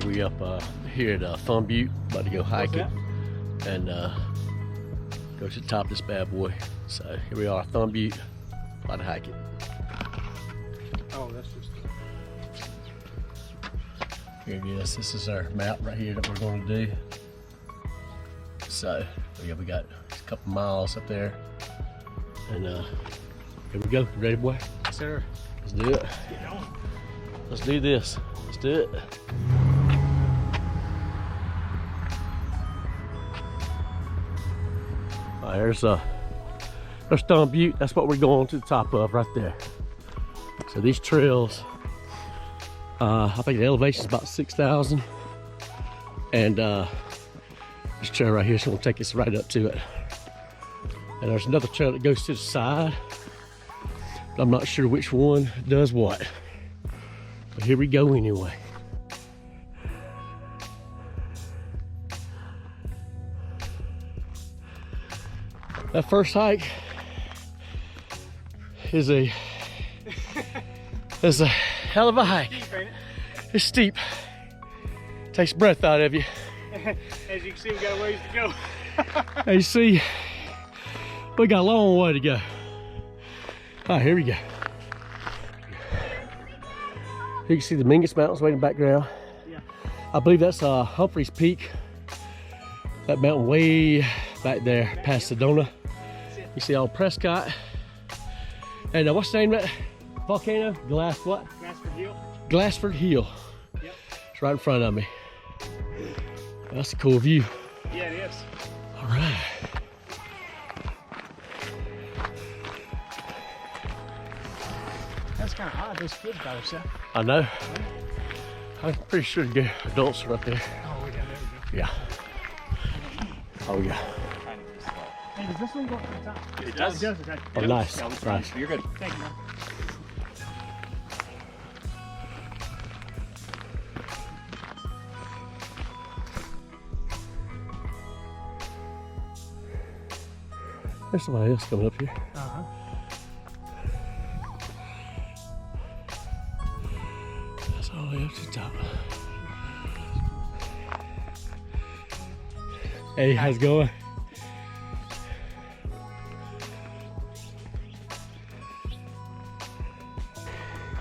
We up here at Butte, about to go hiking and go to the top of this bad boy. So here we are, Butte, about to hike it. Oh, that's just. Here it is. This is our map right here that we're going to do. So yeah, we got a couple miles up there, and here we go. You ready, boy? Yes, sir. Let's do it. Get on. Let's do this. Let's do it. All right, there's Butte. That's what we're going to the top of right there. So these trails, I think the elevation is about 6,000, and this trail right here is going to take us right up to it. And there's another trail that goes to the side, but I'm not sure which one does what. But here we go anyway. That first hike is a hell of a hike. It's steep. Takes breath out of you. As you can see, we got a ways to go. As you see, we got a long way to go. All right, here we go. You can see the Mingus Mountains way in the background. Yeah. I believe that's Humphreys Peak. That mountain way back there past Sedona. You see all Prescott. And what's the name of that volcano? Glassford Hill. Glassford Hill. Yep. It's right in front of me. That's a cool view. Yeah, it is. All right. That's kind of odd. Those kids by themselves. I know. I'm pretty sure the adults are up there. Oh, we got there. We go. Yeah. Oh yeah. Hey, does this one go up to the top? It does. It does. Okay. Oh, nice. Nice. You're good. Thank you, man. There's somebody else coming up here. Uh-huh. That's all the way up to the top. Hey, how's it going?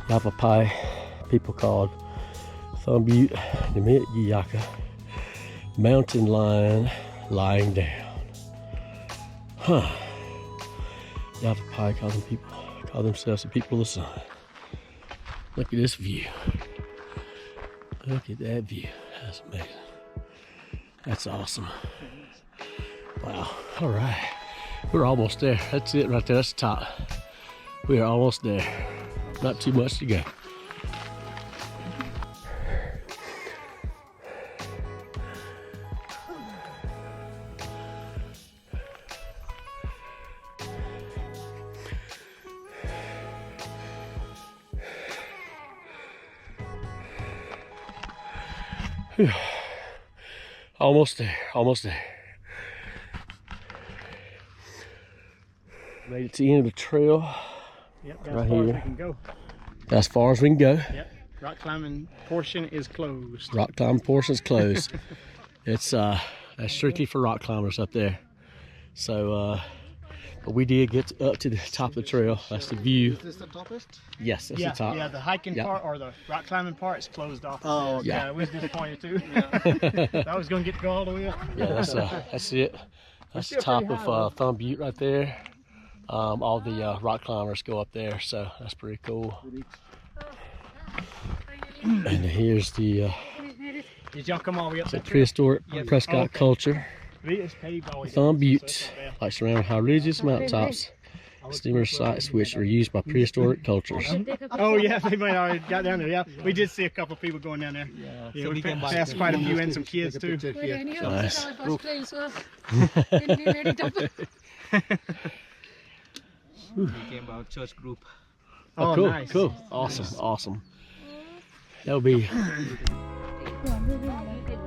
Yavapai, people called Butte, Yaka, mountain lion lying down. Huh. Yavapai call themselves the people of the sun. Look at this view. Look at that view. That's amazing. That's awesome. Wow. All right. We're almost there. That's it right there. That's the top. We are almost there. Not too much to go. Whew. Almost there, almost there. Made it to the end of the trail. Yep, that's Right as far here. as we can go. As far as we can go. Yep. Rock climbing portion is closed. Rock climbing portion is closed. It's that's strictly for rock climbers up there. So but we did get up to the top of the trail. That's the view. Is this the toppest? Yes, that's Yeah, the top. yeah, the hiking Yep. part or the rock climbing part is closed off. Oh, yeah. Yeah, we was disappointed too. I was gonna get to go all the way up. Yeah, that's it. That's the top of Butte right there. All the rock climbers go up there, so that's pretty cool. And here's the Did y'all come all the way up that trail? prehistoric Yes. Prescott Okay. culture. It's paved all the way down, Butte, so it's not bad. like surrounded high ridges, mountaintops, steamer sites which are used by prehistoric cultures. Oh yeah, they might already got down there. Yeah, we did see a couple people going down there. Yeah, we passed quite a few and some kids too. Nice. We came about church group. Oh, Oh, cool, nice. cool, awesome, awesome. That'll be.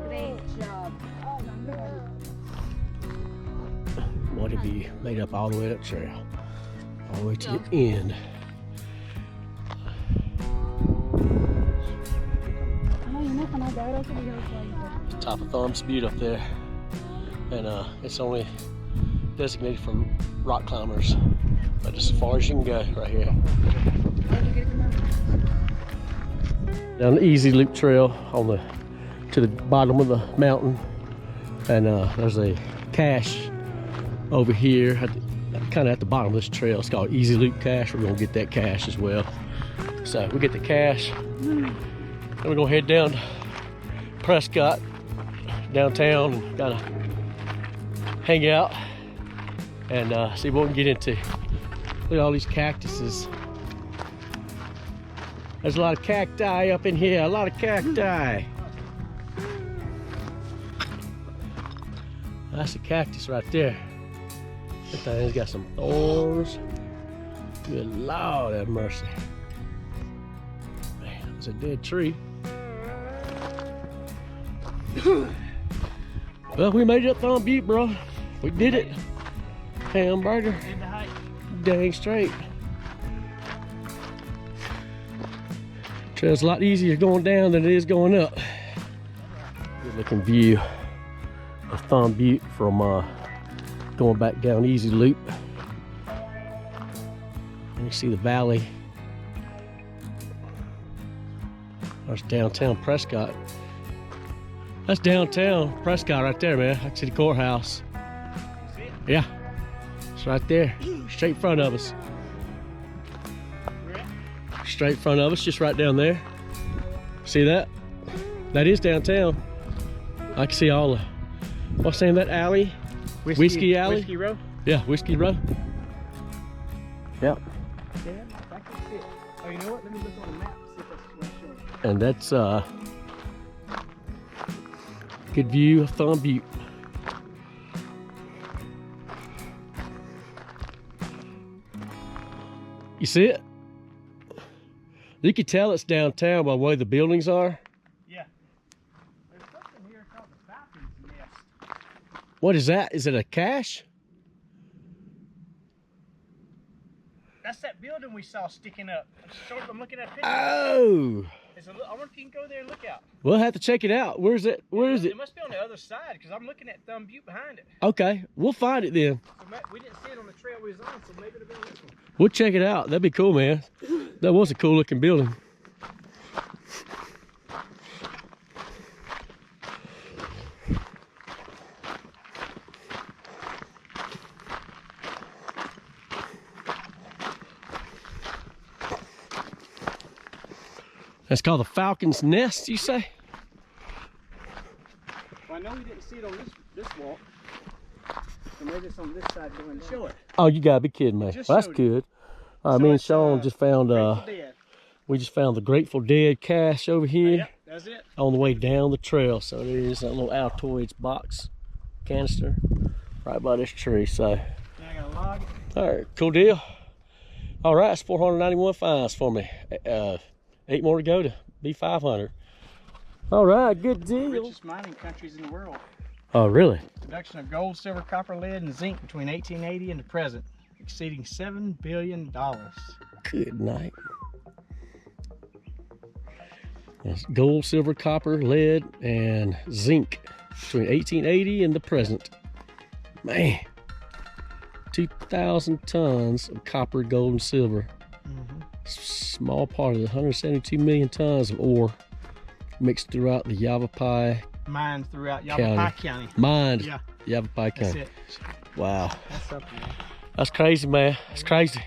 Great job. Want to be made up all the way up trail, all the way to the end. Top of Thumbs Butte up there, and it's only designated for rock climbers, but just as far as you can go right here. Down the Easy Loop Trail on to the bottom of the mountain, and there's a cache over here kind of at the bottom of this trail. It's called Easy Loop Cache. We're gonna get that cache as well. So we get the cache, and we're gonna head down to Prescott, downtown, and kind of hang out and see what we can get into. Look at all these cactuses. There's a lot of cacti up in here, a lot of cacti. That's a cactus right there. That thing's got some thorns. Good Lord have mercy. Man, it's a dead tree. Well, we made it up Thumb Butte, bro. We did it. Hamburger. Dang straight. Trail's a lot easier going down than it is going up. Good looking view of Thumb Butte from going back down Easy Loop. And you see the valley. There's downtown Prescott. That's downtown Prescott right there, man. I can see the courthouse. Yeah, it's right there, straight in front of us. Straight in front of us, just right down there. See that? That is downtown. I can see all the, what's the name of that alley? Whiskey Alley? Whiskey Row? Yeah, Whiskey Row. Yep. Oh, you know what? Let me look on the map, see if that's showing. And that's good view of Thumb Butte. You see it? You can tell it's downtown by the way the buildings are. Yeah. There's something here called the Falcon's Nest. What is that? Is it a cache? That's that building we saw sticking up. I'm looking at a picture. Oh! I wonder if you can go there and look out. We'll have to check it out. Where is it? Where is it? It must be on the other side because I'm looking at Thumb Butte behind it. Okay, we'll find it then. So we didn't see it on the trail we was on, so maybe it'll be on this one. We'll check it out. That'd be cool, man. That was a cool looking building. That's called the Falcon's Nest, you say? Well, I know we didn't see it on this walk. So maybe it's on this side going to show it. Oh, you gotta be kidding me. Well, that's good. So me and Sean just found Dead. we just found the Grateful Dead cache over here. Yep, that's it. On the way down the trail. So there's a little Altoids box canister right by this tree. So Now I gotta log it. all right, cool deal. All right, it's 491 finds for me. 8 more to go to be 500. All right, good deal. Richest mining countries in the world. Oh, really? Production of gold, silver, copper, lead, and zinc between 1880 and the present, exceeding $7 billion. Good night. That's gold, silver, copper, lead, and zinc between 1880 and the present. Man, 2,000 tons of copper, gold, and silver. Small part of the 172 million tons of ore mixed throughout the Yavapai Mined throughout Yavapai County. Mined. Yeah. Yavapai County. That's it. Wow. That's something, man. That's crazy, man. That's crazy.